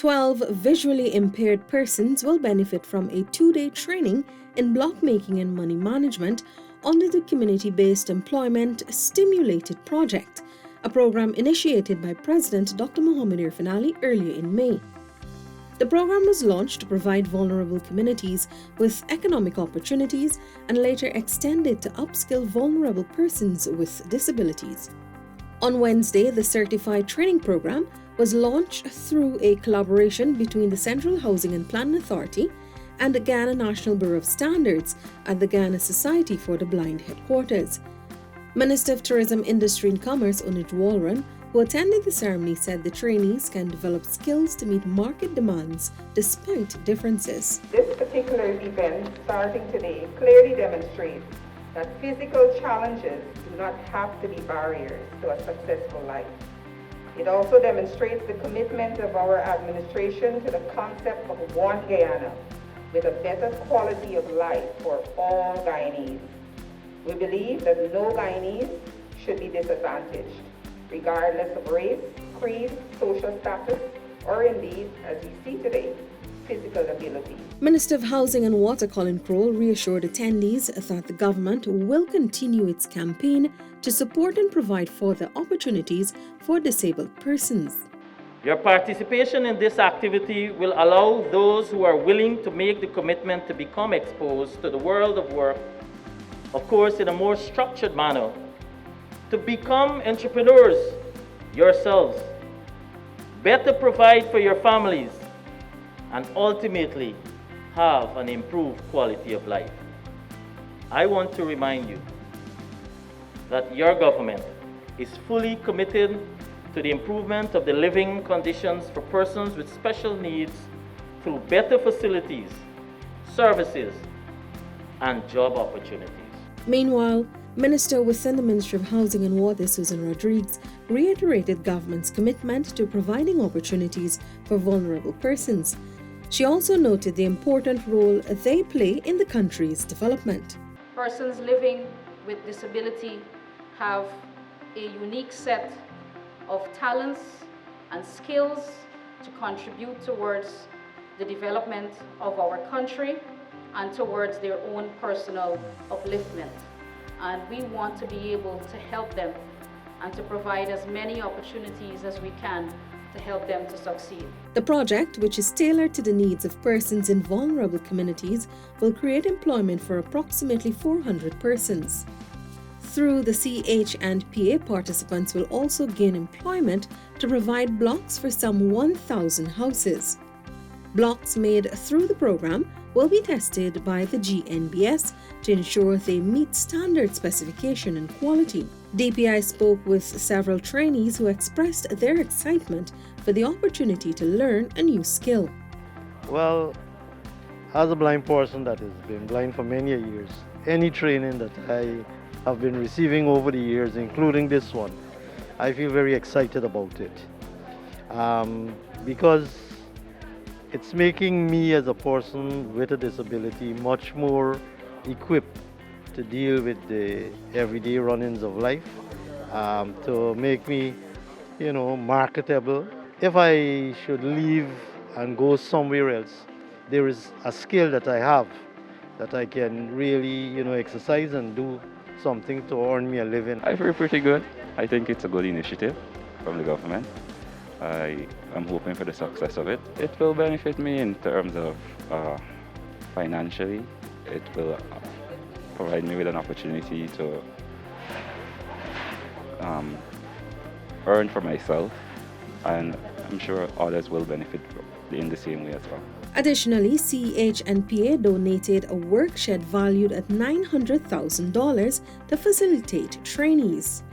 12 visually impaired persons will benefit from a 2-day training in block making and money management under the Community-Based Employment Stimulated Project, a program initiated by President Dr. Mohamed Irfan Ali earlier in May. The program was launched to provide vulnerable communities with economic opportunities and later extended to upskill vulnerable persons with disabilities. On Wednesday, the Certified Training Program was launched through a collaboration between the Central Housing and Planning Authority and the Ghana National Bureau of Standards at the Ghana Society for the Blind headquarters. Minister of Tourism, Industry and Commerce, Onit Walron, who attended the ceremony, said the trainees can develop skills to meet market demands despite differences. This particular event, starting today, clearly demonstrates that physical challenges do not have to be barriers to a successful life. It also demonstrates the commitment of our administration to the concept of one Guyana with a better quality of life for all Guyanese. We believe that no Guyanese should be disadvantaged, regardless of race, creed, social status, or indeed, as we see today, physical ability. Minister of Housing and Water Colin Crowell reassured attendees that the government will continue its campaign to support and provide further opportunities for disabled persons. Your participation in this activity will allow those who are willing to make the commitment to become exposed to the world of work, of course in a more structured manner, to become entrepreneurs yourselves, better provide for your families, and ultimately have an improved quality of life. I want to remind you that your government is fully committed to the improvement of the living conditions for persons with special needs through better facilities, services, and job opportunities. Meanwhile, Minister within the Ministry of Housing and Water, Susan Rodriguez, reiterated government's commitment to providing opportunities for vulnerable persons. She also noted the important role they play in the country's development. Persons living with disability have a unique set of talents and skills to contribute towards the development of our country and towards their own personal upliftment. And we want to be able to help them and to provide as many opportunities as we can to help them to succeed. The project, which is tailored to the needs of persons in vulnerable communities, will create employment for approximately 400 persons. Through the CH&PA, participants will also gain employment to provide blocks for some 1,000 houses. Blocks made through the program will be tested by the GNBS to ensure they meet standard specification and quality. DPI spoke with several trainees who expressed their excitement for the opportunity to learn a new skill. Well, as a blind person that has been blind for many years, any training that I have been receiving over the years, including this one, I feel very excited about it. Because it's making me as a person with a disability much more equipped to deal with the everyday run-ins of life, to make me, marketable. If I should leave and go somewhere else, there is a skill that I have that I can really, exercise and do something to earn me a living. I feel pretty good. I think it's a good initiative from the government. I am hoping for the success of it. It will benefit me in terms of financially. It will provide me with an opportunity to earn for myself, and I'm sure others will benefit in the same way as well. Additionally, CH&PA donated a work shed valued at $900,000 to facilitate trainees.